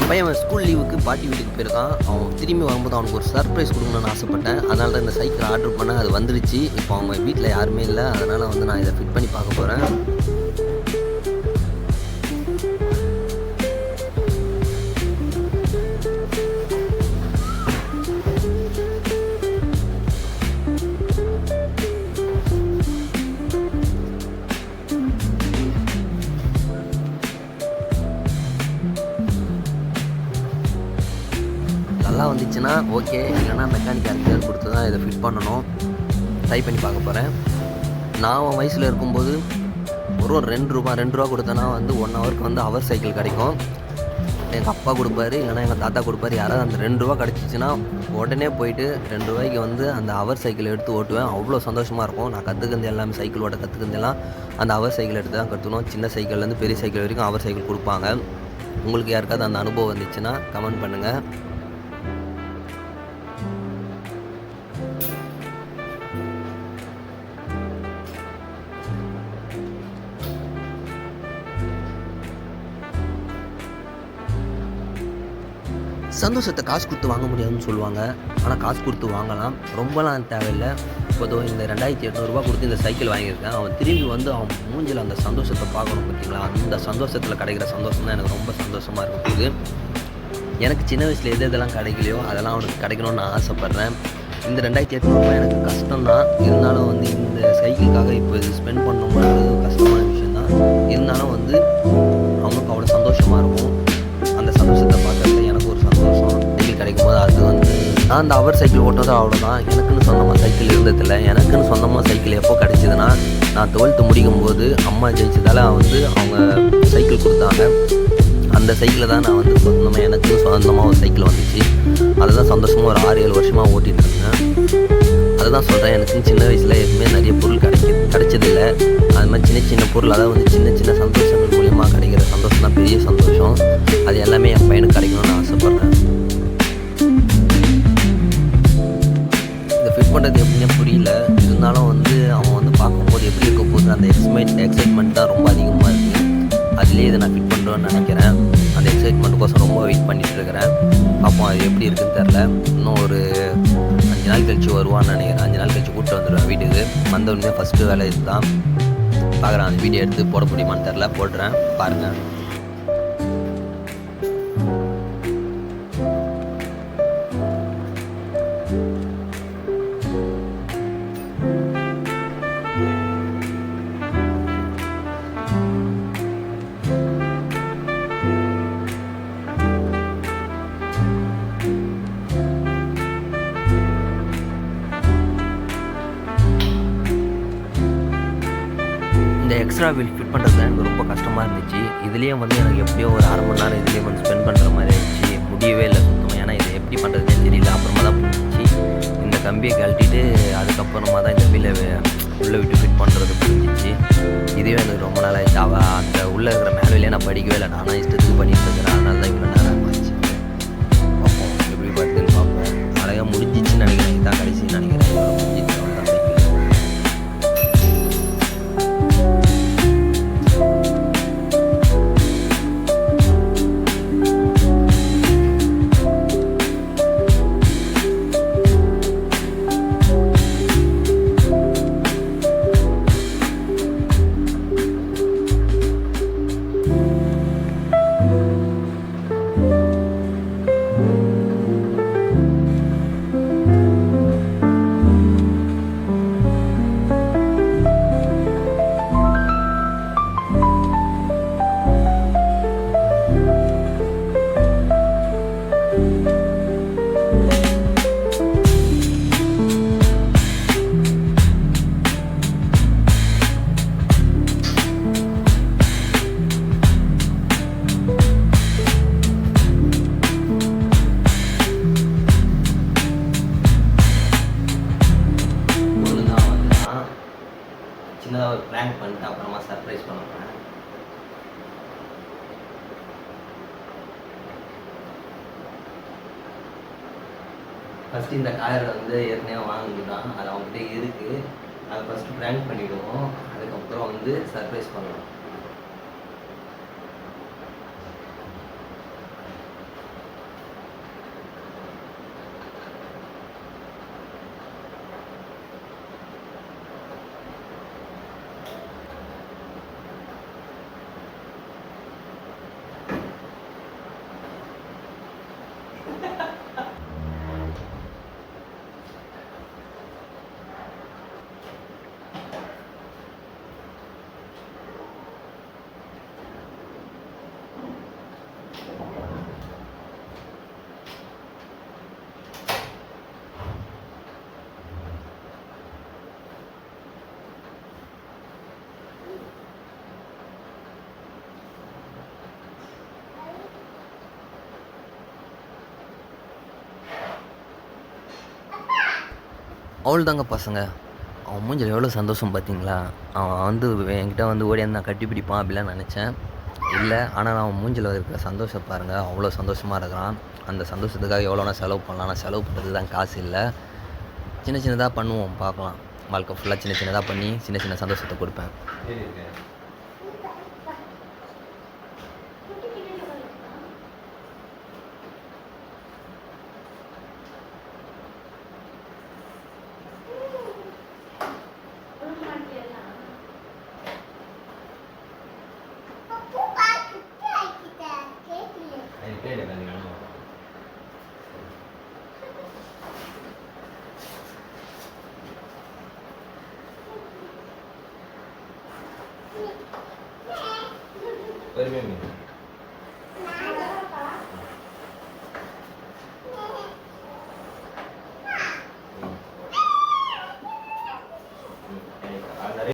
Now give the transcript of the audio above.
பையன் ஸ்கூல் லீவுக்கு பாட்டி வீட்டுக்கு போயிருக்கான். அவன் திரும்பி வரும்போது அவனுக்கு ஒரு சர்ப்ரைஸ் கொடுக்கணும்னு ஆசைப்பட்டேன். அதனால தான் இந்த சைக்கிள் ஆர்டர் பண்ணேன். அது வந்துருச்சு. இப்போ அவங்க வீட்டில் யாருமே இல்லை. அதனால் வந்து நான் இதை ஃபிட் பண்ணி பார்க்க போகிறேன். நல்லா வந்துச்சுன்னா ஓகே, இல்லைனா மெக்கானிக் யாருக்காவது கொடுத்து தான் இதை ஃபிட் பண்ணணும். ட்ரை பண்ணி பார்க்க போகிறேன். நான் அவன் வயசில் இருக்கும்போது ஒரு ரெண்டு ரூபா கொடுத்தேன்னா வந்து 1 ஹவருக்கு வந்து ஹவர் சைக்கிள் கிடைக்கும். எங்கள் அப்பா கொடுப்பாரு, இல்லைனா எங்கள் தாத்தா கொடுப்பாரு. யாராவது அந்த 2 ரூபா கிடச்சிச்சின்னா உடனே போயிட்டு 2 ரூபாய்க்கு வந்து அந்த ஹவர் சைக்கிள் எடுத்து ஓட்டுவேன். அவ்வளோ சந்தோஷமாக இருக்கும். நான் கற்றுக்கிறது எல்லாமே சைக்கிள் ஓட்ட கற்றுக்கிறதெல்லாம் அந்த ஹவர் சைக்கிள் எடுத்து தான் கற்றுக்கணும். சின்ன சைக்கிள்லேருந்து பெரிய சைக்கிள் வரைக்கும் ஹவர் சைக்கிள் கொடுப்பாங்க. உங்களுக்கு யாருக்காவது அந்த அனுபவம் வந்துச்சுன்னா கமெண்ட் பண்ணுங்கள். சந்தோஷத்தை காசு கொடுத்து வாங்க முடியாதுன்னு சொல்லுவாங்க. ஆனால் காசு கொடுத்து வாங்கலாம். ரொம்பலாம் தேவையில்லை. இப்போதோ இந்த 2800 கொடுத்து இந்த சைக்கிள் வாங்கியிருக்கேன். அவன் திரும்பி வந்து அவன் மூஞ்சில் அந்த சந்தோஷத்தை பார்க்கணும் பார்த்தீங்களா? அந்த சந்தோஷத்தில் கிடைக்கிற சந்தோஷம் தான் எனக்கு ரொம்ப சந்தோஷமாக இருக்குது. எனக்கு சின்ன வயசில் இதெல்லாம் கிடைக்கலையோ அதெல்லாம் அவனுக்கு கிடைக்கணும்னு நான் ஆசைப்பட்றேன். இந்த 2800 எனக்கு கஷ்டம்தான். இருந்தாலும் வந்து இந்த சைக்கிளுக்காக இப்போ இது ஸ்பெண்ட் பண்ணணும்ன்றது கஷ்டமான விஷயந்தான். இருந்தாலும் வந்து அவனுக்கு அவ்வளோ சந்தோஷமாக இருக்கும். அந்த சந்தோஷத்தை பார்க்கறது எனக்கு ஒரு சந்தோஷம். சைக்கிள் கிடைக்கும் போது அது வந்து நான் அந்த ஹவர் சைக்கிள் ஓட்டுறது அவ்வளோதான். எனக்குன்னு சொந்தமாக சைக்கிள் இருந்ததில்லை. எனக்குன்னு சொந்தமாக சைக்கிள் எப்போ கிடச்சிதுன்னா, நான் 12th முடிக்கும் போது அம்மா ஜெயிச்சதால் வந்து அவங்க சைக்கிள் கொடுத்தாங்க. அந்த சைக்கிளை தான் நான் வந்து சொந்தமாக எனக்குன்னு சொந்தமாக ஒரு சைக்கிள் வந்துச்சு. அதை தான் சந்தோஷமாக ஒரு 6-7 வருஷமாக ஓட்டிகிட்டு இருந்தேன். அதை தான் சொல்கிறேன். எனக்குன்னு சின்ன வயசில் எதுவுமே நிறைய பொருள் கிடைச்சதில்லை. அது மாதிரி சின்ன சின்ன பொருள், அதாவது வந்து சின்ன சின்ன சந்தோஷங்கள் மூலிமா கிடைக்கிற சந்தோஷம் தான் பெரிய சந்தோஷம். அது எல்லாமே என் பையனுக்கு கிடைக்கணும்னு ஆசைப்பட்றேன். இதை ஃபிட் பண்ணுறது எப்படின்னு புரியல. இருந்தாலும் வந்து அவன் வந்து பார்க்கும்போது எப்படி இருக்க போகுது அந்த எக்ஸைட்மெண்ட் தான் ரொம்ப அதிகமாக இருக்குது. அதுலேயே இதை நான் ஃபிட் பண்ணுறோன்னு நினைக்கிறேன். அந்த எக்ஸைட்மெண்ட்டுக்கோசம் ரொம்ப வெயிட் பண்ணிகிட்டு இருக்கிறேன். பார்ப்போம் அது எப்படி இருக்குன்னு தெரில. இன்னும் ஒரு 5 நாள் கழிச்சு வருவான்னு நினைக்கிறேன். 5 நாள் கழிச்சு கூப்பிட்டு வந்துடுவேன் வீட்டுக்கு. வந்தவுடனே ஃபஸ்ட்டு வேலை இது தான். பார்க்குறேன் அந்த வீடியோ எடுத்து போட முடியுமான்னு தெரில. போடுறேன், பாருங்கள். இந்த எக்ஸ்ட்ரா வீல் ஃபிட் பண்ணுறது தான் எனக்கு ரொம்ப கஷ்டமாக இருந்துச்சு. இதுலேயே வந்து எனக்கு எப்படியோ ஒரு 1/2 மணி நேரம் இதுலேயே வந்து ஸ்பெண்ட் பண்ணுற மாதிரி ஆயிடுச்சு. முடியவே இல்லை சுத்தமாக. ஏன்னா இதை எப்படி பண்ணுறதுனே தெரியல. அப்புறமா தான் புரிஞ்சிச்சு. இந்த கம்பியை கழட்டிட்டு அதுக்கப்புறமா தான் இந்த வீலை உள்ளே விட்டு ஃபிட் பண்ணுறது புரிஞ்சிச்சு. இதுவே எனக்கு ரொம்ப நாள் ஆயிடுச்சு. அந்த உள்ளே இருக்கிற மேனுவலே நான் படிக்கவே இல்லை. நானும் இஷ்டத்துக்கு பண்ணிட்டு இருக்கிறேன். அதனால தான் இவ்வளோ நேரம் ஆச்சு. பார்ப்போம் எப்படி பார்த்துன்னு பார்ப்போம். அழகாக முடிஞ்சிச்சுன்னு நினைக்கிறேன். இதுதான் கடைசின்னு நினைக்கிறேன். முடிஞ்சிச்சு. சின்னதாக ஒரு ப்ராங்க் பண்ணிட்டு அப்புறமா சர்ப்ரைஸ் பண்ண போகிறேன். ஃபஸ்ட்டு இந்த காரை வந்து ஏற்கனவே வாங்கிட்டு தான், அது அவங்ககிட்ட இருக்குது. அதை ஃபஸ்ட்டு ப்ராங்க் பண்ணிவிடுவோம். அதுக்கப்புறம் வந்து சர்ப்ரைஸ் பண்ணலாம். அவ்வளோதாங்க பசங்க. அவன் மூஞ்சில எவ்வளோ சந்தோஷம் பார்த்தீங்களா? அவன் வந்து என்கிட்ட வந்து ஓடியாந்து நான் கட்டி பிடிப்பான் அப்படிலாம் நெனச்சேன். இல்ல. ஆனா அவன் மூஞ்சில இருக்கிற சந்தோஷம் பாருங்க. அவ்வளோ சந்தோஷமா இருக்கிறான். அந்த சந்தோஷத்துக்காக எவ்வளோ வேணா செலவு பண்ணலாம். ஆனா செலவு பண்ணுறதுக்கு தான் காசு இல்ல. சின்ன சின்னதா பண்ணுவோம் பார்க்கலாம். வாழ்க்கை ஃபுல்லா சின்ன சின்னதா பண்ணி, சின்ன சின்ன சந்தோஷத்த குடுப்பேன்.